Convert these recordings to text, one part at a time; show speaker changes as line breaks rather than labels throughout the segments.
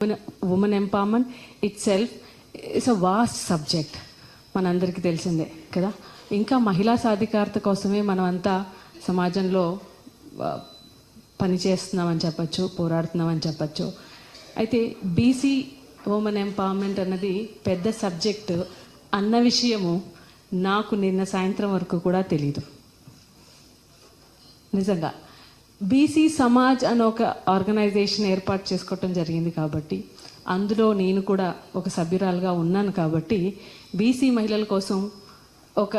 Women empowerment itself it's a vast subject, మనందరికీ తెలిసిందే కదా. ఇంకా మహిళా సాధికారత కోసమే మనం అంతా సమాజంలో పనిచేస్తున్నామని చెప్పచ్చు, పోరాడుతున్నామని చెప్పచ్చు. అయితే బీసీ ఉమెన్ ఎంపవర్మెంట్ అన్నది పెద్ద సబ్జెక్టు అన్న విషయము నాకు నిన్న సాయంత్రం వరకు కూడా తెలీదు. నిజంగా బీసీ సమాజ్ అని ఒక ఆర్గనైజేషన్ ఏర్పాటు చేసుకోవటం జరిగింది కాబట్టి, అందులో నేను కూడా ఒక సభ్యురాలుగా ఉన్నాను కాబట్టి, బీసీ మహిళల కోసం ఒక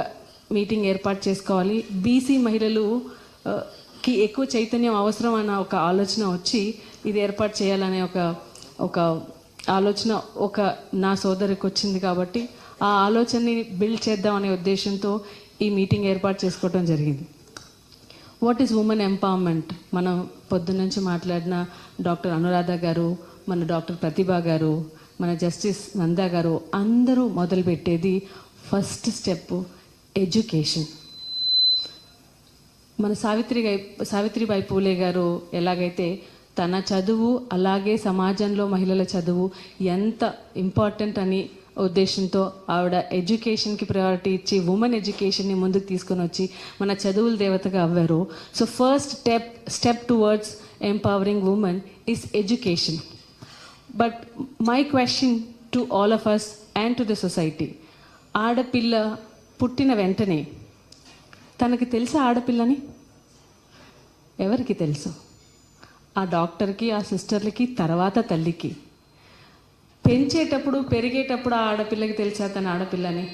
మీటింగ్ ఏర్పాటు చేసుకోవాలి, బీసీ మహిళలుకి ఎక్కువ చైతన్యం అవసరం అన్న ఒక ఆలోచన వచ్చి ఇది ఏర్పాటు చేయాలనే ఒక ఆలోచన నా సోదరికి వచ్చింది కాబట్టి, ఆ ఆలోచనని బిల్డ్ చేద్దామనే ఉద్దేశంతో ఈ మీటింగ్ ఏర్పాటు చేసుకోవడం జరిగింది. What is women empowerment? మనం పొద్దున్నుంచి మాట్లాడిన డాక్టర్ అనురాధ గారు, మన డాక్టర్ ప్రతిభ గారు, మన జస్టిస్ నందా గారు అందరూ మొదలుపెట్టేది ఫస్ట్ స్టెప్ ఎడ్యుకేషన్. మన సావిత్రిబాయి పూలే గారు ఎలాగైతే తన చదువు అలాగే సమాజంలో మహిళల చదువు ఎంత ఇంపార్టెంట్ అని ఉద్దేశంతో ఆవిడ ఎడ్యుకేషన్కి ప్రయారిటీ ఇచ్చి ఉమెన్ ఎడ్యుకేషన్ని ముందుకు తీసుకొని వచ్చి మన చదువుల దేవతగా అవ్వారు. So first step towards empowering women is education. But my question to all of us and to the society, ఆడపిల్ల పుట్టిన వెంటనే తనకి తెలుసా ఆడపిల్లని? ఎవరికి తెలుసు? ఆ డాక్టర్కి, ఆ సిస్టర్లకి, తర్వాత తల్లికి. పెంచేటప్పుడు పెరిగేటప్పుడు ఆ ఆడపిల్లకి తెలుసా తన ఆడపిల్లని?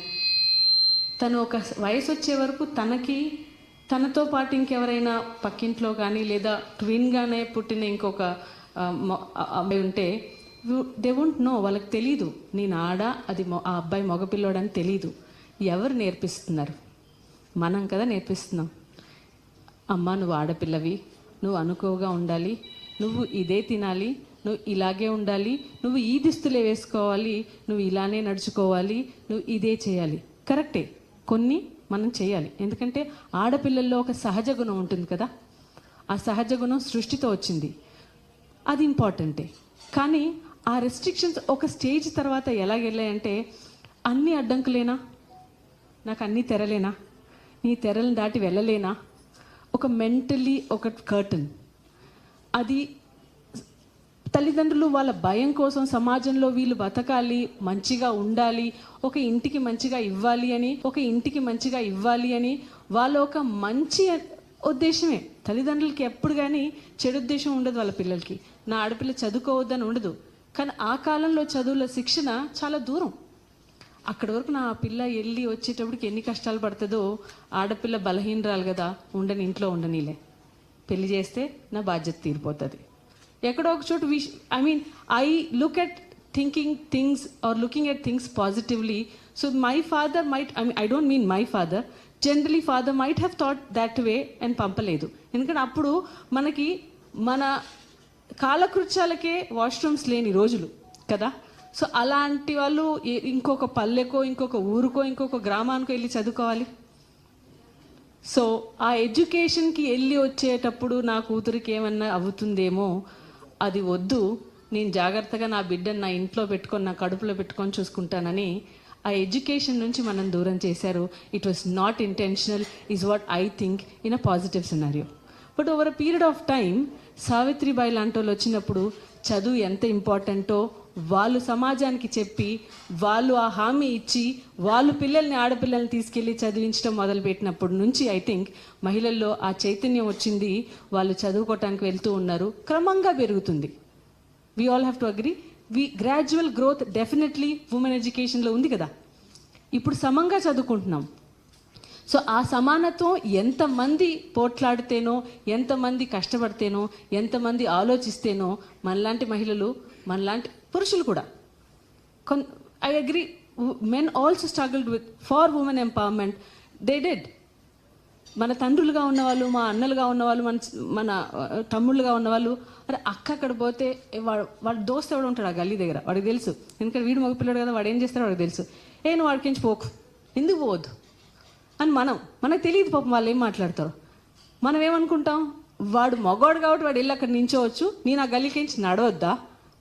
తను ఒక వయసు వచ్చే వరకు తనతో పాటు ఇంకెవరైనా పక్కింట్లో కానీ లేదా ట్విన్గానే పుట్టిన ఇంకొక అబ్బాయి ఉంటే దే వోంట్ నో, వాళ్ళకి తెలీదు నేను ఆ అబ్బాయి మగపిల్లోడని తెలీదు. ఎవరు నేర్పిస్తున్నారు? మనం కదా నేర్పిస్తున్నాం. అమ్మ నువ్వు ఆడపిల్లవి, నువ్వు అనుకోగా ఉండాలి, నువ్వు ఇదే తినాలి, నువ్వు ఇలాగే ఉండాలి, నువ్వు ఈ దుస్తులే వేసుకోవాలి, నువ్వు ఇలానే నడుచుకోవాలి, నువ్వు ఇదే చేయాలి. కరెక్టే, కొన్ని మనం చేయాలి. ఎందుకంటే ఆడపిల్లల్లో ఒక సహజ గుణం ఉంటుంది కదా, ఆ సహజ గుణం సృష్టితో వచ్చింది, అది ఇంపార్టెంటే. కానీ ఆ రెస్ట్రిక్షన్స్ ఒక స్టేజ్ తర్వాత ఎలాగెళ్ళాయంటే, అన్ని అడ్డంకులేనా, నాకు అన్నీ తెరలేనా, నీ తెరలను దాటి వెళ్ళలేనా, ఒక మెంటలీ ఒక కర్టన్. అది తల్లిదండ్రులు వాళ్ళ భయం కోసం సమాజంలో వీళ్ళు బతకాలి, మంచిగా ఉండాలి, ఒక ఇంటికి మంచిగా ఇవ్వాలి అని వాళ్ళ ఒక మంచి ఉద్దేశమే. తల్లిదండ్రులకి ఎప్పుడు కానీ చెడు ఉద్దేశం ఉండదు వాళ్ళ పిల్లలకి. నా ఆడపిల్ల చదువుకోవద్దని ఉండదు. కానీ ఆ కాలంలో చదువుల శిక్షణ చాలా దూరం. అక్కడి వరకు నా పిల్ల వెళ్ళి వచ్చేటప్పటికి ఎన్ని కష్టాలు పడుతుందో, ఆడపిల్ల బలహీనరాలు కదా, ఇంట్లో ఉండనీలే, పెళ్లి చేస్తే నా బాధ్యత తీరిపోతుంది. ఎక్కడో ఒక చోటు I look at looking at things positively. So my father might, I don't mean my father, generally father might have thought that way and పంపలేదు. ఎందుకంటే అప్పుడు మనకి మన కాలకృత్యాలకే వాష్రూమ్స్ లేని రోజులు కదా. సో అలాంటి వాళ్ళు ఇంకొక పల్లెకో, ఇంకొక ఊరుకో, ఇంకొక గ్రామానికో వెళ్ళి చదువుకోవాలి. సో ఆ ఎడ్యుకేషన్కి వెళ్ళి వచ్చేటప్పుడు నా కూతురికి ఏమన్నా అవుతుందేమో, అది వద్దు, నేను జాగ్రత్తగా నా బిడ్డను నా ఇంట్లో పెట్టుకొని, నా కడుపులో పెట్టుకొని చూసుకుంటానని ఆ ఎడ్యుకేషన్ నుంచి మనం దూరం చేశారు. It was not intentional is what I think in a positive scenario. But over a period of time Savitribai లాంటి వాళ్ళు వచ్చినప్పుడు చదువు ఎంత ఇంపార్టెంటో వాళ్ళు సమాజానికి చెప్పి, వాళ్ళు ఆ హామీ ఇచ్చి, వాళ్ళు ఆడపిల్లల్ని తీసుకెళ్ళి చదివించడం మొదలుపెట్టినప్పటి నుంచి ఐ థింక్ మహిళల్లో ఆ చైతన్యం వచ్చింది. వాళ్ళు చదువుకోవటానికి వెళ్తూ ఉన్నారు, క్రమంగా పెరుగుతుంది. We all have to agree, gradual growth definitely women ఎడ్యుకేషన్లో ఉంది కదా. ఇప్పుడు సమంగా చదువుకుంటున్నాం. సో ఆ సమానత్వం ఎంతమంది పోట్లాడితేనో, ఎంతమంది కష్టపడితేనో, ఎంతమంది ఆలోచిస్తేనో, మనలాంటి మహిళలు, మనలాంటి పురుషులు కూడా, I agree, men also struggled for women empowerment. They did. మన తండ్రులుగా ఉన్నవాళ్ళు, మా అన్నలుగా ఉన్నవాళ్ళు, మన తమ్ముళ్ళుగా ఉన్నవాళ్ళు, అరే అక్క అక్కడ పోతే వాడు దోస్త్ ఎవడు ఉంటాడు ఆ గల్లీ దగ్గర, వాడికి తెలుసు. ఎందుకంటే వీడు మగపిల్లాడు కదా, వాడు ఏం చేస్తాడో వాడికి తెలుసు. నువ్వు వాడికించి పోకు, ఎందుకు పోవద్దు అని మనకు తెలియదు పాపం వాళ్ళు ఏం మాట్లాడతారు. మనం ఏమనుకుంటాం, వాడు మగవాడు కాబట్టి వాడు వెళ్ళి అక్కడ నించోవచ్చు, నేను ఆ గల్లీకించి నడవద్దా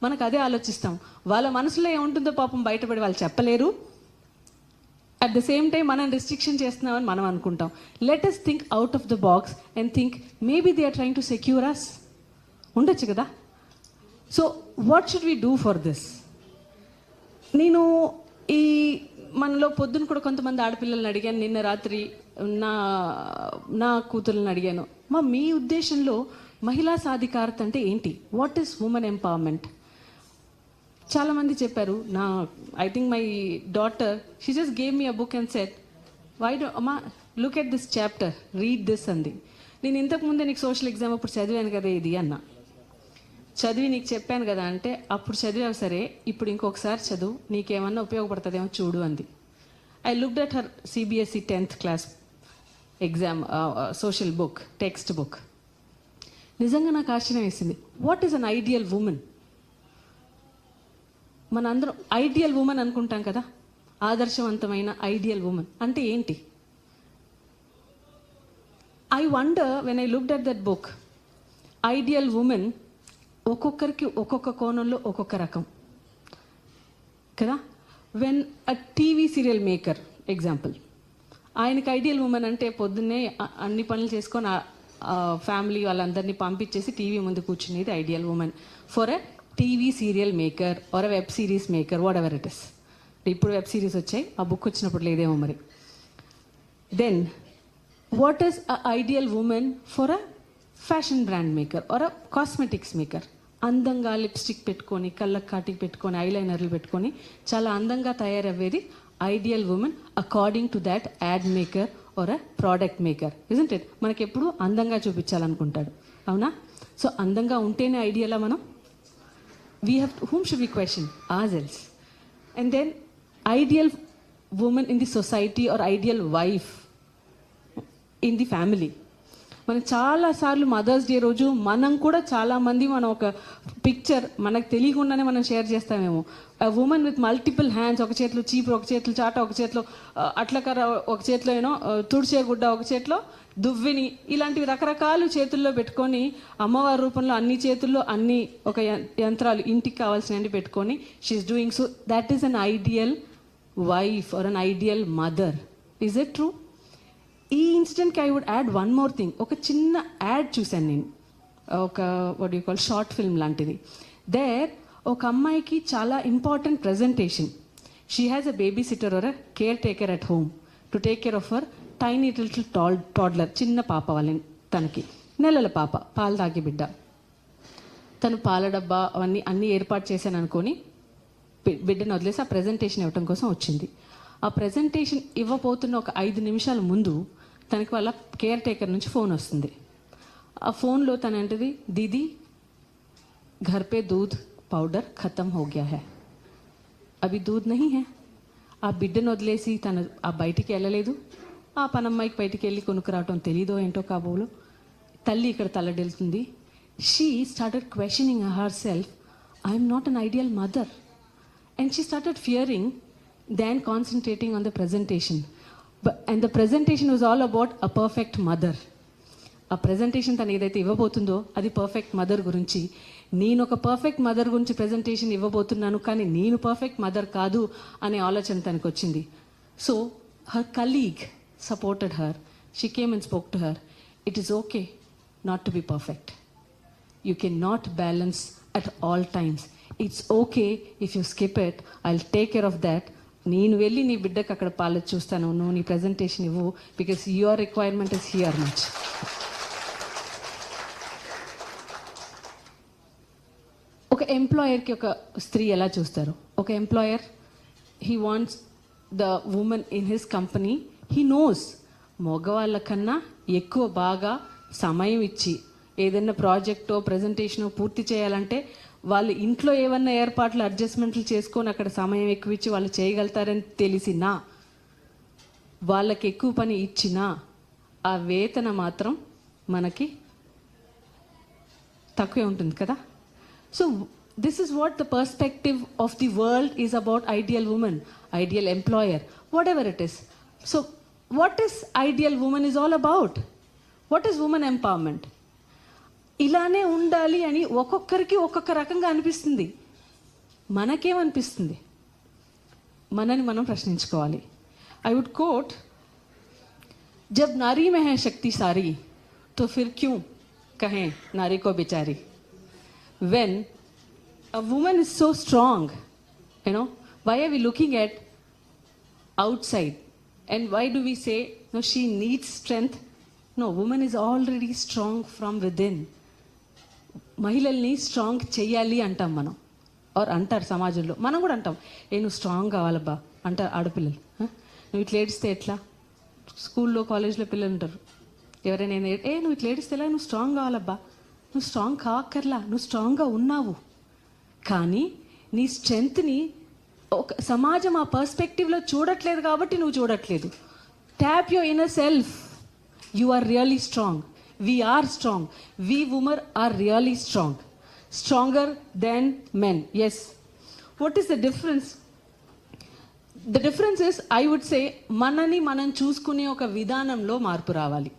మనకు అదే ఆలోచిస్తాం. వాళ్ళ మనసులో ఏముంటుందో పాపం బయటపడి వాళ్ళు చెప్పలేరు. అట్ ద సేమ్ టైం మనం రిస్ట్రిక్షన్ చేస్తున్నామని మనం అనుకుంటాం. Let us think out of the box and think maybe they are trying to secure us. ఉండొచ్చు కదా. So what should we do for this? నేను ఈ మనలో పొద్దున కూడా కొంతమంది ఆడపిల్లల్ని అడిగాను, నిన్న రాత్రి నా కూతుర్లను అడిగాను, మీ ఉద్దేశంలో మహిళా సాధికారత అంటే ఏంటి? What is women empowerment? చాలామంది చెప్పారు. I think my daughter, she just gave me a book and said, why do అమ్మా look at this chapter, read this అంది. నేను ఇంతకుముందే నీకు సోషల్ ఎగ్జామ్ అప్పుడు చదివాను కదా ఇది అన్నా. చదివి నీకు చెప్పాను కదా అంటే, అప్పుడు చదివావు సరే, ఇప్పుడు ఇంకొకసారి చదువు, నీకేమన్నా ఉపయోగపడుతుందేమో చూడు అంది. I looked at her CBSE 10th class exam social book, text book. నిజంగా నాకు ఆశ్చర్యం వేసింది. What is an ideal women? మనందరం ఐడియల్ ఉమెన్ అనుకుంటాం కదా, ఆదర్శవంతమైన ఐడియల్ ఉమెన్ అంటే ఏంటి? I wonder when I looked at that book. Ideal women ఒక్కొక్కరికి ఒక్కొక్క కోణంలో ఒక్కొక్క రకం కదా. When a TV serial maker example, ఆయనకి ఐడియల్ ఉమెన్ అంటే పొద్దున్నే అన్ని పనులు చేసుకొని ఫ్యామిలీ వాళ్ళందరినీ పంపించేసి టీవీ ముందు కూర్చునేది ideal women for a TV serial maker or a web series maker, whatever it is. ఇప్పుడు వెబ్ సిరీస్ వచ్చాయి, ఆ బుక్ వచ్చినప్పుడు లేదేమో మరి. Then what is a ideal women for a fashion brand maker or a cosmetics maker? అందంగా lipstick పెట్టుకొని, కళ్ళకు కాటికి పెట్టుకొని, ఐలైనర్లు పెట్టుకొని చాలా అందంగా తయారయ్యేది ideal women according to that ad maker or a product maker, isn't it? మనకి ఎప్పుడు అందంగా చూపించాలనుకుంటాడు, అవునా? సో అందంగా ఉంటేనే ఐడియలా మనం? We have whom should we question ourselves. And then ideal women in the society or ideal wife in the family. మనం చాలాసార్లు మదర్స్ డే రోజు మనం కూడా చాలామంది మనం ఒక పిక్చర్ మనకు తెలియకుండానే మనం షేర్ చేస్తామేమో. ఉమెన్ విత్ మల్టిపుల్ హ్యాండ్స్, ఒక చేతిలో చీపురు, ఒక చేతిలో చాట, ఒక చేతిలో అట్లకర్ర, ఒక చేతిలో తుడిచే గుడ్డ, ఒక చేతిలో దువ్విని, ఇలాంటివి రకరకాలు చేతుల్లో పెట్టుకొని అమ్మవారి రూపంలో అన్ని చేతుల్లో అన్ని ఒక యంత్రాలు ఇంటికి కావాల్సినవి పెట్టుకొని she is doing. So that is an ideal wife or an ideal mother. Is it true? ఈ ఇన్సిడెంట్కి I would add one more thing. ఒక చిన్న యాడ్ చూశాను నేను, ఒక what you call short film లాంటిది. దేర్ ఒక అమ్మాయికి చాలా important presentation. She has a babysitter or a caretaker at home to take care of her tiny little toddler, చిన్న పాప వాళ్ళని, తనకి నెలల పాప, పాలు తాగే బిడ్డ. తను పాల డబ్బా అన్నీ ఏర్పాటు చేశాను అనుకొని బిడ్డను వదిలేసి ఆ ప్రజెంటేషన్ ఇవ్వటం కోసం వచ్చింది. ఆ ప్రజెంటేషన్ ఇవ్వబోతున్న ఒక 5 నిమిషాల ముందు తనకి వాళ్ళ కేర్ టేకర్ నుంచి ఫోన్ వస్తుంది. ఆ ఫోన్లో తను అంటది, దీదీ घर पे दूध पाउडर खत्म हो गया है, అవి దూద్ నహీ హై. ఆ బిడ్డను వదిలేసి తను ఆ బయటికి వెళ్ళలేదు. ఆ పనమ్మాయికి బయటికి వెళ్ళి కొనుక్కురావటం తెలీదో ఏంటో కాబోలు. తల్లి ఇక్కడ తల్లడిల్తుంది. She started questioning herself, I'm not an ideal mother. And she started fearing than concentrating on the presentation. And the presentation was all about a perfect mother. ఆ ప్రజెంటేషన్ తను ఏదైతే ఇవ్వబోతుందో అది పర్ఫెక్ట్ మదర్ గురించి. నేను ఒక perfect mother గురించి presentation ఇవ్వబోతున్నాను, కానీ నేను పర్ఫెక్ట్ మదర్ కాదు అనే ఆలోచన తనకు వచ్చింది. So her colleague supported her. She came and spoke to her. It is okay not to be perfect. You can not balance at all times. It's okay if you skip it. I will take care of that. నేను వెళ్ళి నీ బిడ్డకు అక్కడ పాలు చూస్తాను, నువ్వు నీ presentation ఇవ్వు, because your requirement is here much. ఒక ఎంప్లాయర్కి ఒక స్త్రీ ఎలా చూస్తారు? ఒక employer, he wants the women in his company. He knows మగవాళ్ళ కన్నా ఎక్కువ బాగా సమయం ఇచ్చి ఏదైనా ప్రాజెక్టో ప్రజెంటేషనో పూర్తి చేయాలంటే వాళ్ళు ఇంట్లో ఏమన్నా ఏర్పాట్లు అడ్జస్ట్మెంట్లు చేసుకొని అక్కడ సమయం ఎక్కువ ఇచ్చి వాళ్ళు చేయగలుగుతారని తెలిసినా, వాళ్ళకి ఎక్కువ పని ఇచ్చినా ఆ వేతన మాత్రం మనకి తక్కువే ఉంటుంది కదా. So this is what the perspective of the world is about ideal women, ideal employer, what ever it is. So what is ideal women is all about? What is women empowerment? ఇలానే ఉండాలి అని ఒక్కొక్కరికి ఒక్కొక్క రకంగా అనిపిస్తుంది. మనకేమనిపిస్తుంది? మనని మనం ప్రశ్నించుకోవాలి. I would coat, जब नारी में है शक्ति सारी तो फिर क्यों कहें नारी को बेचारी. When a woman is so strong, why are we looking at outside and why do we say no, she needs strength? No, woman is already strong from within. మహిళల్ని స్ట్రాంగ్ చెయ్యాలి అంటాం మనం, ఆర్ అంటారు సమాజంలో. మనం కూడా అంటాం, నువ్వు స్ట్రాంగ్ కావాలబ్బా అంటారు ఆడపిల్లలు. నువ్వు ఇట్లా ఏడిస్తే ఎట్లా? స్కూల్లో కాలేజ్లో పిల్లలు ఉంటారు, ఎవరైనా నువ్వు ఇట్లా ఏడిస్తేలా, నువ్వు స్ట్రాంగ్ కావాలబ్బా. నువ్వు స్ట్రాంగ్ కావక్కర్లా, నువ్వు స్ట్రాంగ్గా ఉన్నావు. కానీ నీ స్ట్రెంగ్త్ని ఒక సమాజం ఆ పర్స్పెక్టివ్లో చూడట్లేదు కాబట్టి నువ్వు చూడట్లేదు. Tap your inner self. You are really strong. We are strong. We women are really strong. Stronger than men. Yes. What is the difference? The difference is, I would say, మనని మనం చూసుకునే ఒక విధానంలో మార్పు రావాలి.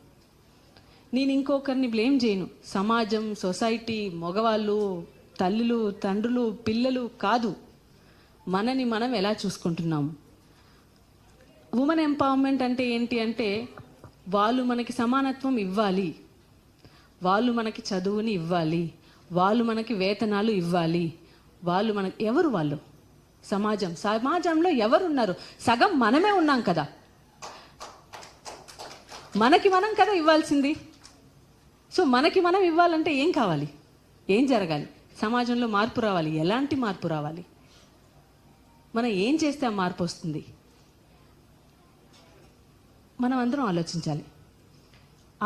నేను ఇంకొకరిని బ్లేమ్ చేయను. సమాజం, సొసైటీ, మగవాళ్ళు, తల్లులు, తండ్రులు, పిల్లలు కాదు. మనని మనం ఎలా చూసుకుంటున్నాము. ఉమెన్ ఎంపవర్మెంట్ అంటే ఏంటి అంటే, వాళ్ళు మనకి సమానత్వం ఇవ్వాలి, వాళ్ళు మనకి చదువుని ఇవ్వాలి, వాళ్ళు మనకి వేతనాలు ఇవ్వాలి. వాళ్ళు మనకి ఎవరు? వాళ్ళు సమాజంలో ఎవరున్నారు? సగం మనమే ఉన్నాం కదా. మనకి మనం కదా ఇవ్వాల్సింది. సో మనకి మనం ఇవ్వాలంటే ఏం కావాలి? ఏం జరగాలి? సమాజంలో మార్పు రావాలి. ఎలాంటి మార్పు రావాలి? మనం ఏం చేస్తే ఆ మార్పు వస్తుంది? మనం అందరం ఆలోచించాలి.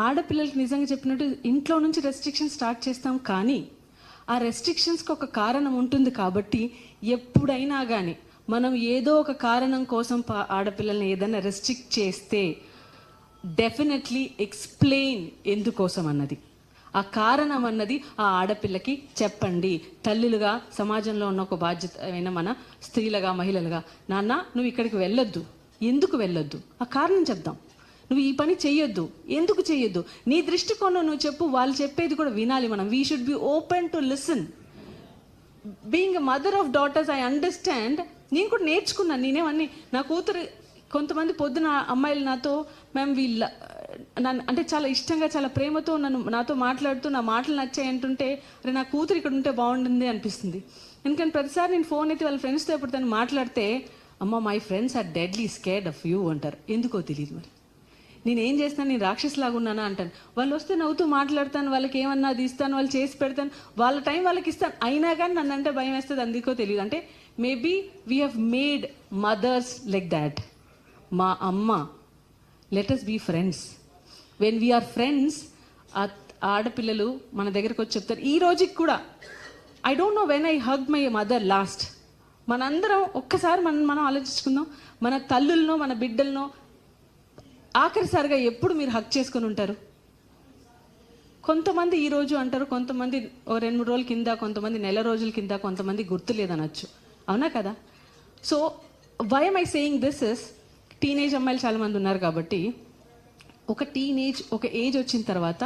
ఆడపిల్లలకి నిజంగా చెప్పినట్టు ఇంట్లో నుంచి రెస్ట్రిక్షన్ స్టార్ట్ చేస్తాం, కానీ ఆ రెస్ట్రిక్షన్స్కి ఒక కారణం ఉంటుంది. కాబట్టి ఎప్పుడైనా కానీ మనం ఏదో ఒక కారణం కోసం ఆడపిల్లల్ని ఏదైనా రెస్ట్రిక్ట్ చేస్తే డెఫినెట్లీ ఎక్స్ప్లెయిన్ ఎందుకోసం అన్నది, ఆ కారణం అన్నది ఆ ఆడపిల్లకి చెప్పండి. తల్లులుగా, సమాజంలో ఉన్న ఒక బాధ్యత అయిన మన స్త్రీలుగా, మహిళలుగా, నాన్న నువ్వు ఇక్కడికి వెళ్ళొద్దు, ఎందుకు వెళ్ళొద్దు, ఆ కారణం చెప్దాం. నువ్వు ఈ పని చెయ్యొద్దు, ఎందుకు చెయ్యొద్దు, నీ దృష్టికోణం నువ్వు చెప్పు. వాళ్ళు చెప్పేది కూడా వినాలి మనం. We should be open to listen. Being a mother of daughters, I understand. నేను కూడా నేర్చుకున్నాను. నేనేమన్నీ, నా కూతురు, కొంతమంది పొద్దున అమ్మాయిలు నాతో, మేము నన్ను అంటే చాలా ఇష్టంగా, చాలా ప్రేమతో నాతో మాట్లాడుతూ నా మాటలు నచ్చాయి అంటుంటే, అరే నా కూతురు ఇక్కడ ఉంటే బాగుంటుంది అనిపిస్తుంది. ఎందుకంటే ప్రతిసారి నేను ఫోన్ అయితే వాళ్ళ ఫ్రెండ్స్తో ఎప్పుడు తను మాట్లాడితే, అమ్మ my friends are deadly scared of you అంటారు. ఎందుకో తెలియదు. మరి నేనేం చేస్తాను, నేను రాక్షసులాగా ఉన్నానా అంటాను. వాళ్ళు వస్తే నవ్వుతూ మాట్లాడతాను, వాళ్ళకి ఏమన్నా అది ఇస్తాను, వాళ్ళు చేసి పెడతాను, వాళ్ళ టైం వాళ్ళకి ఇస్తాను. అయినా కానీ నన్ను అంటే భయం వేస్తుంది. అందుకో తెలియదు. అంటే maybe we have made mothers like that. మా అమ్మ, let us be friends. When we are friends, ఆడపిల్లలు మన దగ్గరకు వచ్చి చెప్తారు. ఈ రోజుకి కూడా I don't know when I hug my mother last. మనందరం ఒక్కసారి మనం ఆలోచించుకుందాం. మన తల్లులనో, మన బిడ్డలనో ఆఖరిసారిగా ఎప్పుడు మీరు హక్ చేసుకుని ఉంటారు? కొంతమంది ఈరోజు అంటారు, కొంతమంది 2-3 రోజుల కింద, కొంతమంది నెల రోజుల కింద, కొంతమంది గుర్తు లేదనొచ్చు. అవునా కదా? So why am I saying this is, teenage అమ్మాయిలు చాలామంది ఉన్నారు కాబట్టి, ఒక ఏజ్ వచ్చిన తర్వాత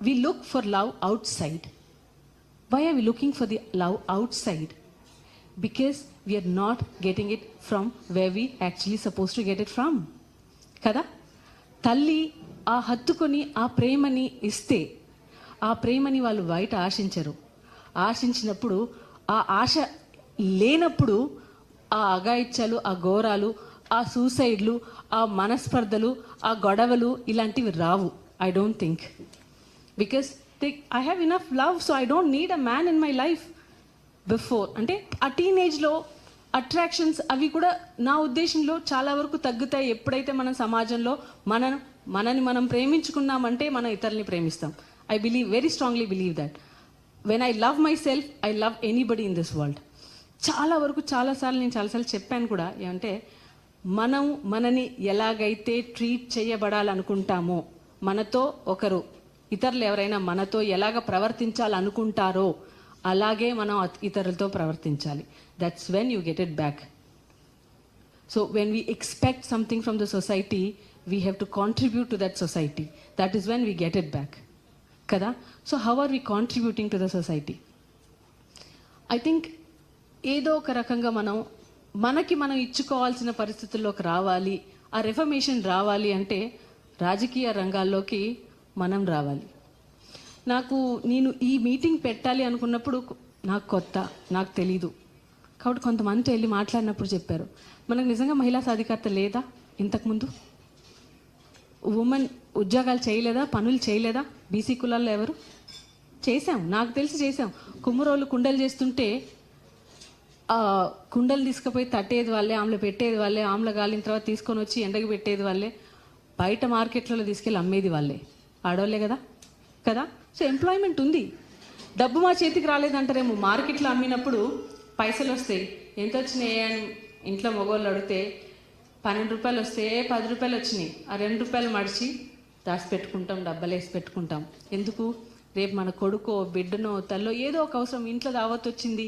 we look for love outside. Why are we looking for the love outside? Because we are not getting it from where we actually supposed to get it from. కదా? తల్లి ఆ హత్తుకొని ఆ ప్రేమని ఇస్తే, ఆ ప్రేమని వాళ్ళు బయట ఆశించరు. ఆశించినప్పుడు, ఆ ఆశ లేనప్పుడు ఆ అఘాయిత్యాలు, ఆ ఘోరాలు, ఆ సూసైడ్లు, ఆ మనస్పర్ధలు, ఆ గొడవలు ఇలాంటివి రావు. I don't think. Because I have enough love, so I don't need a man in my life. Before అంటే ఆ టీనేజ్లో అట్రాక్షన్స్ అవి కూడా నా ఉద్దేశంలో చాలా వరకు తగ్గుతాయి ఎప్పుడైతే మనం సమాజంలో మనని మనం ప్రేమించుకున్నామంటే మనం ఇతరుల్ని ప్రేమిస్తాం. I very strongly believe that. When I love myself, I love anybody in this world. చాలా వరకు నేను చాలాసార్లు చెప్పాను కూడా, ఏమంటే మనని ఎలాగైతే ట్రీట్ చేయబడాలనుకుంటామో, మనతో ఒకరు, ఇతరులు ఎవరైనా మనతో ఎలాగ ప్రవర్తించాలనుకుంటారో అలాగే మనం ఇతరులతో ప్రవర్తించాలి. That's when you get it back. So when we expect something from the society, we have to contribute to that society. That is when we get it back కదా. So how are we contributing to the society? I think ఏదో ఒక రకంగా మనం ఇచ్చుకోవాల్సిన పరిస్థితుల్లోకి రావాలి, ఆ reformation రావాలి అంటే రాజకీయ రంగాల్లోకి మనం రావాలి. నేను ఈ మీటింగ్ పెట్టాలి అనుకున్నప్పుడు నాకు కొత్త, నాకు తెలీదు. కాబట్టి కొంతమంది వెళ్ళి మాట్లాడినప్పుడు చెప్పారు, మనకు నిజంగా మహిళా సాధికారత లేదా? ఇంతకుముందు ఉమెన్ ఉద్యోగాలు చేయలేదా, పనులు చేయలేదా? బీసీ కులాల్లో ఎవరు చేశాం? నాకు తెలిసి చేశాం. కుమ్మరోళ్ళు కుండలు చేస్తుంటే కుండలు తీసుకుపోయి తట్టేది వాళ్ళే, ఆమ్ల పెట్టేది వాళ్ళే, ఆమ్ల గాలిన తర్వాత తీసుకొని వచ్చి ఎండకి పెట్టేది వాళ్ళే, బయట మార్కెట్లలో తీసుకెళ్ళి అమ్మేది వాళ్ళే, ఆడవాళ్ళే కదా కదా. సో ఎంప్లాయ్మెంట్ ఉంది. డబ్బు మా చేతికి రాలేదంటారేమో, మార్కెట్లో అమ్మినప్పుడు పైసలు వస్తాయి. ఎంత వచ్చినాయి అని ఇంట్లో మగవాళ్ళు అడిగితే 12 రూపాయలు వస్తే 10 రూపాయలు వచ్చినాయి. ఆ 2 రూపాయలు మడిచి దాచిపెట్టుకుంటాం, డబ్బలు వేసి పెట్టుకుంటాం. ఎందుకు? రేపు మన కొడుకో బిడ్డనో తల్లో ఏదో ఒక అవసరం, ఇంట్లో దావత్ వచ్చింది,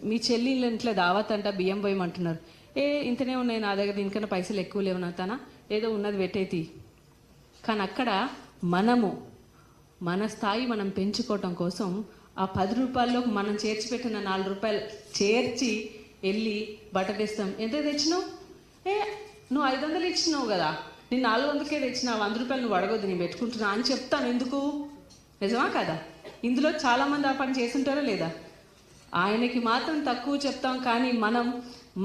మీ చెల్లి ఇంట్లో దావత్ అంట, బియ్యం పోయమంటున్నారు, ఇంతనే ఉన్నాయి నా దగ్గర, దీనికన్నా పైసలు ఎక్కువ లేవు నా తన, ఏదో ఉన్నది పెట్టేది. కానీ అక్కడ మన స్థాయి మనం పెంచుకోవటం కోసం ఆ 10 రూపాయల్లోకి మనం చేర్చిపెట్టిన 4 రూపాయలు చేర్చి వెళ్ళి బట్ట తెస్తాం. ఎంత తెచ్చినావు? నువ్వు 500 ఇచ్చినావు కదా, నేను 400కే తెచ్చినా, 100 రూపాయలు నువ్వు అడగొద్దు, నేను పెట్టుకుంటున్నా అని చెప్తాను. ఎందుకు? నిజమా కదా? ఇందులో చాలామంది ఆ పని చేస్తుంటారా లేదా? ఆయనకి మాత్రం తక్కువ చెప్తాం, కానీ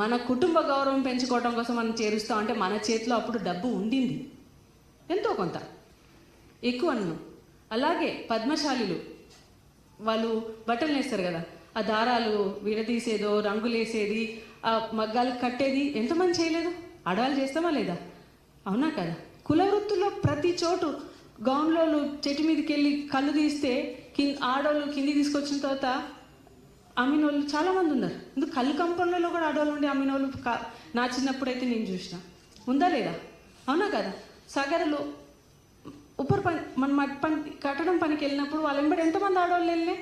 మన కుటుంబ గౌరవం పెంచుకోవడం కోసం మనం చేరుస్తాం. అంటే మన చేతిలో అప్పుడు డబ్బు ఉండింది, ఎంతో కొంత ఎక్కువ అన్ను. అలాగే పద్మశాలిలు వాళ్ళు బట్టలు వేస్తారు కదా, ఆ దారాలు విడదీసేదో, రంగులేసేది, ఆ మగ్గాలు కట్టేది ఎంతమంది చేయలేదు? ఆడవాళ్ళు చేస్తామా లేదా? అవునా కదా? కుల వృత్తుల్లో ప్రతి చోటు గౌన్లోళ్ళు చెట్టు మీదకి వెళ్ళి కళ్ళు తీస్తే ఆడవాళ్ళు కింది తీసుకొచ్చిన తర్వాత అమ్మినోళ్ళు చాలామంది ఉన్నారు. ఎందుకు? కళ్ళు కంపౌండ్లలో కూడా ఆడవాళ్ళు ఉండి అమ్మినోళ్ళు నా చిన్నప్పుడైతే నేను చూసిన. ఉందా లేదా? అవునా కదా? సగరులు ఉప్పర్ పని, మన మట్టి పని కట్టడం పనికి వెళ్ళినప్పుడు వాళ్ళ వెంబడి ఎంతమంది ఆడవాళ్ళు వెళ్ళే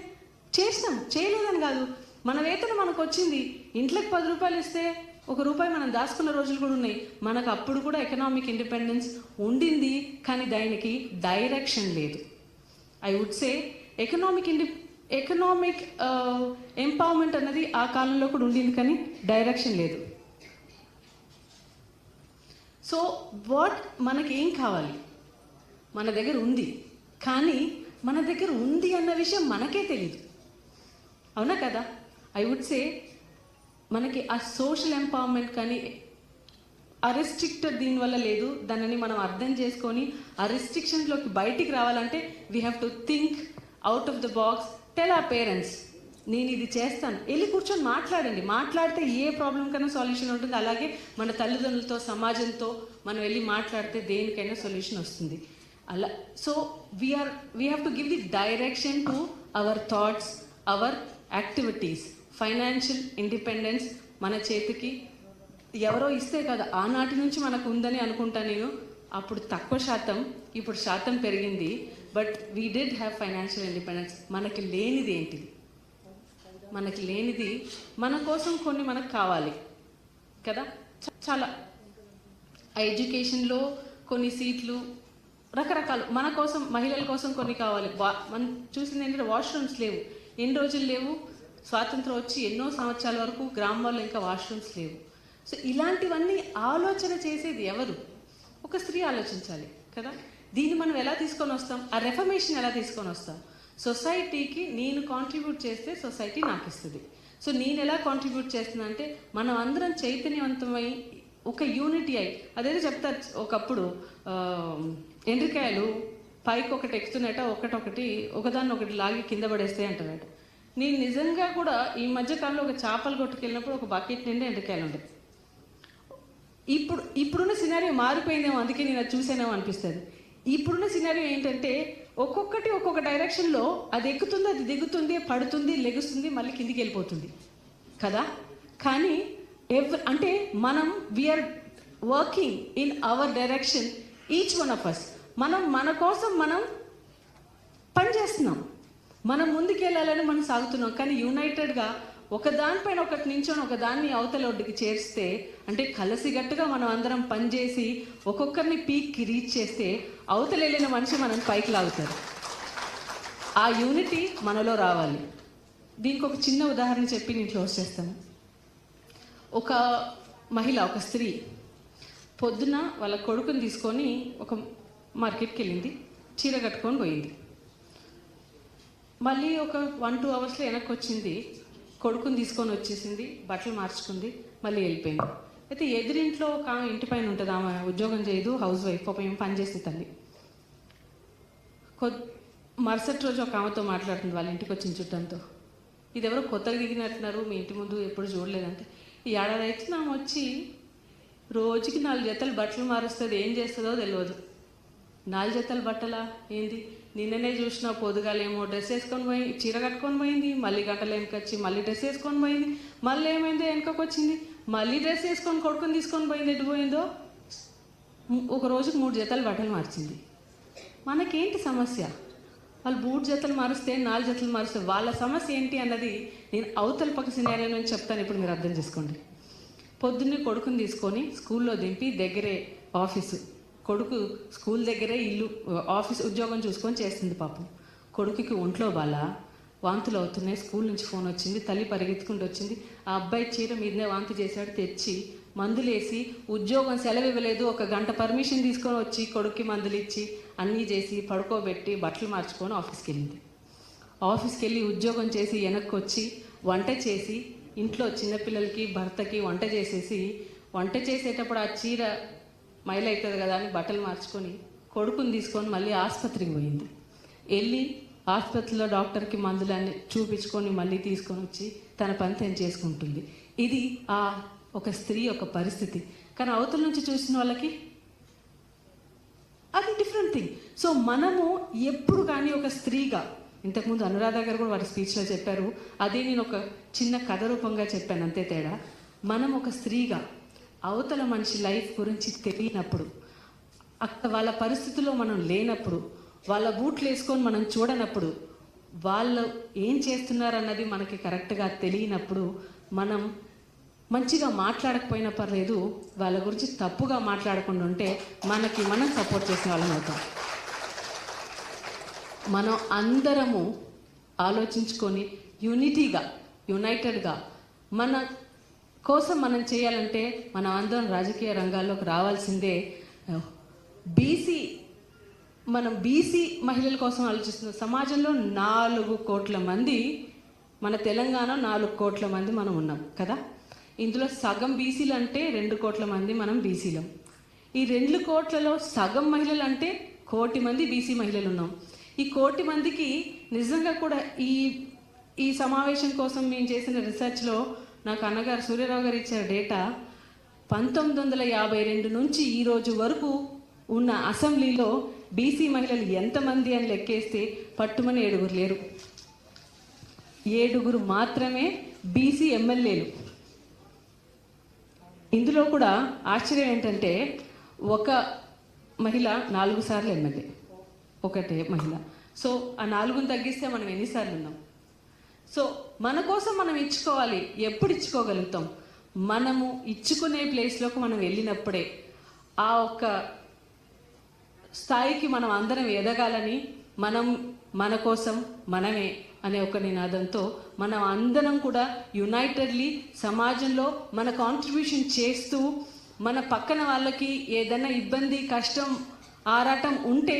చేస్తాం. చేయలేదని కాదు, మన వేతనం మనకు వచ్చింది. ఇంట్లోకి 10 రూపాయలు ఇస్తే 1 రూపాయి మనం దాచుకున్న రోజులు కూడా ఉన్నాయి. మనకు అప్పుడు కూడా ఎకనామిక్ ఇండిపెండెన్స్ ఉండింది, కానీ దానికి డైరెక్షన్ లేదు. I would say economic empowerment అన్నది ఆ కాలంలో కూడా ఉండింది, కానీ డైరెక్షన్ లేదు. సో మనకేం కావాలి? మన దగ్గర ఉంది, కానీ మన దగ్గర ఉంది అన్న విషయం మనకే తెలియదు. అవునా కదా? ఐ వుడ్ సే మనకి ఆ సోషల్ ఎంపవర్మెంట్ కానీ ఆ రెస్ట్రిక్టెడ్ దీనివల్ల లేదు. దానిని మనం అర్థం చేసుకొని ఆ రెస్ట్రిక్షన్స్లోకి బయటికి రావాలంటే we have to think out of the box. Tell our parents, నేను ఇది చేస్తాను. వెళ్ళి కూర్చొని మాట్లాడండి. మాట్లాడితే ఏ ప్రాబ్లం కన్నా సొల్యూషన్ ఉంటుంది. అలాగే మన తల్లిదండ్రులతో, సమాజంతో మనం వెళ్ళి మాట్లాడితే దేనికైనా సొల్యూషన్ వస్తుంది. అలా so we have to give the direction to our thoughts, our activities. Financial independence మన చేతికి ఎవరో ఇస్తే కదా, ఆనాటి నుంచి మనకు ఉందని అనుకుంటా నేను. అప్పుడు తక్కువ శాతం, ఇప్పుడు శాతం పెరిగింది. But we did have financial independence. మనకి లేనిది ఏంటిది? మనకి లేనిది మన కోసం కొన్ని మనకు కావాలి కదా. చాలా ఆ ఎడ్యుకేషన్లో కొన్ని సీట్లు రకరకాలు మన కోసం, మహిళల కోసం కొన్ని కావాలి. మనం చూసింది ఏంటంటే వాష్రూమ్స్ లేవు. ఎన్ని రోజులు లేవు? స్వాతంత్రం వచ్చి ఎన్నో సంవత్సరాల వరకు గ్రామాల్లో ఇంకా వాష్రూమ్స్ లేవు. సో ఇలాంటివన్నీ ఆలోచన చేసేది ఎవరు? ఒక స్త్రీ ఆలోచించాలి కదా. దీన్ని మనం ఎలా తీసుకొని వస్తాం? ఆ రెఫర్మేషన్ ఎలా తీసుకొని వస్తాం? సొసైటీకి నేను కాంట్రిబ్యూట్ చేస్తే సొసైటీ నాకు ఇస్తుంది. సో నేను ఎలా కాంట్రిబ్యూట్ చేస్తున్నా అంటే మనం అందరం చైతన్యవంతమై ఒక యూనిటీ అయి, అదేదో చెప్తారు ఒకప్పుడు, ఎండ్రికాయలు పైకి ఒకటి ఎక్కుతున్నట, ఒకదాన్ని ఒకటి లాగి కింద పడేస్తాయి అంటారట. నేను నిజంగా కూడా ఈ మధ్యకాలంలో ఒక చేపలు కొట్టుకెళ్ళినప్పుడు ఒక బకెట్ నిండా ఎండ్రికాయలు ఉండేది. ఇప్పుడున్న సినారియో మారిపోయిందేమో, అందుకే నేను అది చూసానేమో అనిపిస్తుంది. ఇప్పుడున్న సినారియో ఏంటంటే ఒక్కొక్కటి ఒక్కొక్క డైరెక్షన్లో అది ఎక్కుతుంది, అది దిగుతుంది, పడుతుంది, లెగుస్తుంది, మళ్ళీ కిందికి వెళ్ళిపోతుంది కదా. కానీ అంటే మనం we are working in our direction, each one of us. మన కోసం మనం పనిచేస్తున్నాం, మనం ముందుకెళ్ళాలని మనం సాగుతున్నాం. కానీ యునైటెడ్గా ఒకదానిపైన ఒకటి నించొని ఒకదాన్ని అవతల ఒడ్డుకి చేస్తే, అంటే కలిసిగట్టుగా మనం అందరం పనిచేసి ఒక్కొక్కరిని పీక్కి రీచ్ చేస్తే అవతల వెళ్ళిన మనిషి మనం పైకి లాగుతారు. ఆ యూనిటీ మనలో రావాలి. దీనికి ఒక చిన్న ఉదాహరణ చెప్పి నేను క్లోజ్ చేస్తాను. ఒక మహిళ, ఒక స్త్రీ పొద్దున వాళ్ళ కొడుకుని తీసుకొని ఒక మార్కెట్కి వెళ్ళింది, చీర కట్టుకొని పోయింది. మళ్ళీ ఒక 1-2 అవర్స్లో వెనక్కి వచ్చింది, కొడుకుని తీసుకొని వచ్చేసింది, బట్టలు మార్చుకుంది, మళ్ళీ వెళ్ళిపోయింది. అయితే ఎదురింట్లో ఒక ఆమె ఇంటి పైన ఉంటుంది, ఆమె ఉద్యోగం చేయదు, హౌస్ వైఫ్, పాపం ఏం పని చేసే తల్లి. మరుసటి రోజు ఒక ఆమెతో మాట్లాడుతుంది వాళ్ళ ఇంటికి వచ్చిన చుట్టంతో. ఇది ఎవరో కొత్తగా దిగినట్టున్నారు, మీ ఇంటి ముందు ఎప్పుడు చూడలేదంటే, ఈ ఏడాది అయితే ఆమె వచ్చి రోజుకి 4 జతలు బట్టలు మారుస్తుంది, ఏం చేస్తుందో తెలియదు. 4 జతలు బట్టలా ఏంది? నిన్ననే చూసినా పొద్దుగాలేమో డ్రెస్ వేసుకొని పోయి చీర కట్టుకొని పోయింది, మళ్ళీ గంటలు వెనకొచ్చి మళ్ళీ డ్రెస్ వేసుకొని పోయింది, మళ్ళీ ఏమైందో వెనకకు వచ్చింది, మళ్ళీ డ్రెస్ వేసుకొని కొడుకుని తీసుకొని పోయింది. ఎటు పోయిందో ఒక రోజుకి 3 జతలు బట్టలు మార్చింది. మనకేంటి సమస్య? వాళ్ళు 3 జతలు మారుస్తే 4 జతలు మారుస్తే వాళ్ళ సమస్య ఏంటి అన్నది నేను అవతల పక్క సినారియో నుంచి చెప్తాను, ఇప్పుడు మీరు అర్థం చేసుకోండి. పొద్దున్నే కొడుకుని తీసుకొని స్కూల్లో దింపి, దగ్గరే ఆఫీసు, కొడుకు స్కూల్ దగ్గరే ఇల్లు, ఆఫీస్ ఉద్యోగం చూసుకొని చేస్తుంది. పాపం కొడుకుకి ఒంట్లో బాల, వాంతులు అవుతున్నాయి, స్కూల్ నుంచి ఫోన్ వచ్చింది, తల్లి పరిగెత్తుకుంటూ వచ్చింది, ఆ అబ్బాయి చీర మీదనే వాంతి చేశాడు, తెచ్చి మందులేసి, ఉద్యోగం సెలవు ఇవ్వలేదు, 1 గంట పర్మిషన్ తీసుకొని వచ్చి కొడుక్కి మందులు ఇచ్చి అన్నీ చేసి పడుకోబెట్టి బట్టలు మార్చుకొని ఆఫీస్కి వెళ్ళింది. ఆఫీస్కి వెళ్ళి ఉద్యోగం చేసి వెనక్కి వచ్చి వంట చేసి, ఇంట్లో చిన్నపిల్లలకి భర్తకి వంట చేసేసి, వంట చేసేటప్పుడు ఆ చీర మైలవుతుంది కదా అని బట్టలు మార్చుకొని కొడుకుని తీసుకొని మళ్ళీ ఆసుపత్రికి పోయింది. వెళ్ళి ఆసుపత్రిలో డాక్టర్కి మందులన్నీ చూపించుకొని మళ్ళీ తీసుకొని వచ్చి తన పని తను చేసుకుంటుంది. ఇది ఒక స్త్రీ ఒక పరిస్థితి. కానీ అవతల నుంచి చూసిన వాళ్ళకి అది డిఫరెంట్ థింగ్. సో మనము ఎప్పుడు కానీ ఒక స్త్రీగా, ఇంతకుముందు అనురాధ గారు కూడా వారి స్పీచ్లో చెప్పారు, అదే నేను ఒక చిన్న కథ రూపంగా చెప్పాను, అంతే తేడా. మనం ఒక స్త్రీగా అవతల మనిషి లైఫ్ గురించి తెలియనప్పుడు, అక్కడ వాళ్ళ పరిస్థితుల్లో మనం లేనప్పుడు, వాళ్ళ బూట్లు వేసుకొని మనం చూడనప్పుడు, వాళ్ళు ఏం చేస్తున్నారన్నది మనకి కరెక్ట్గా తెలియనప్పుడు, మనం మంచిగా మాట్లాడకపోయినా పర్లేదు, వాళ్ళ గురించి తప్పుగా మాట్లాడకుండా ఉంటే మనకి మనం సపోర్ట్ చేసిన వాళ్ళం అవుతాం. మనం అందరము ఆలోచించుకొని యూనిటీగా, యునైటెడ్గా మన కోసం మనం చేయాలంటే మనం అందరం రాజకీయ రంగాల్లోకి రావాల్సిందే. మనం బీసీ మహిళల కోసం ఆలోచిస్తున్నాం. సమాజంలో 4 కోట్ల మంది, మన తెలంగాణ 4 కోట్ల మంది మనం ఉన్నాం కదా. ఇందులో సగం బీసీలు అంటే 2 కోట్ల మంది మనం బీసీలం. ఈ 2 కోట్లలో సగం మహిళలు అంటే 1 కోటి మంది బీసీ మహిళలు ఉన్నాం. ఈ 1 కోటి మందికి నిజంగా కూడా ఈ సమావేశం కోసం మేము చేసిన రీసెర్చ్లో నాకు అన్నగారు సూర్యరావు గారు ఇచ్చిన డేటా, 1952 నుంచి ఈ రోజు వరకు ఉన్న అసెంబ్లీలో బీసీ మహిళలు ఎంతమంది అని లెక్కేస్తే పట్టుమని 7 లేరు. 7 మాత్రమే బీసీ ఎమ్మెల్యేలు. ఇందులో కూడా ఆశ్చర్యం ఏంటంటే, ఒక మహిళ 4 సార్లు ఎమ్మెల్యే, ఒకటే మహిళ. సో ఆ 4ని తగ్గిస్తే మనం ఎన్నిసార్లు ఉన్నాం? సో మన కోసం మనం ఇచ్చుకోవాలి. ఎప్పుడు ఇచ్చుకోగలుగుతాం? మనము ఇచ్చుకునే ప్లేస్లోకి మనం వెళ్ళినప్పుడే. ఆ ఒక్క స్థాయికి మనం అందరం ఎదగాలని, మన కోసం మనమే అనే ఒక నినాదంతో మనం అందరం కూడా యునైటెడ్లీ సమాజంలో మన కాంట్రిబ్యూషన్ చేస్తూ, మన పక్కన వాళ్ళకి ఏదైనా ఇబ్బంది, కష్టం, ఆరాటం ఉంటే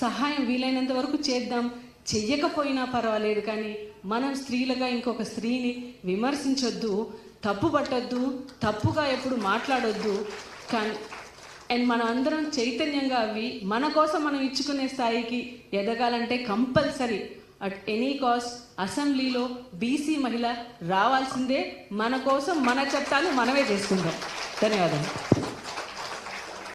సహాయం వీలైనంత వరకు చేద్దాం. చెయ్యకపోయినా పర్వాలేదు, కానీ మనం స్త్రీలుగా ఇంకొక స్త్రీని విమర్శించొద్దు, తప్పు పట్టొద్దు, తప్పుగా ఎప్పుడు మాట్లాడొద్దు. కానీ మనం అందరం చైతన్యంగా మన కోసం మనం ఇచ్చుకునే స్థాయికి ఎదగాలంటే కంపల్సరీ అట్ ఎనీ కాస్ట్ అసెంబ్లీలో బీసీ మహిళ రావాల్సిందే. మన కోసం మన చట్టాలు మనమే చేసుకుందాం. ధన్యవాదాలు.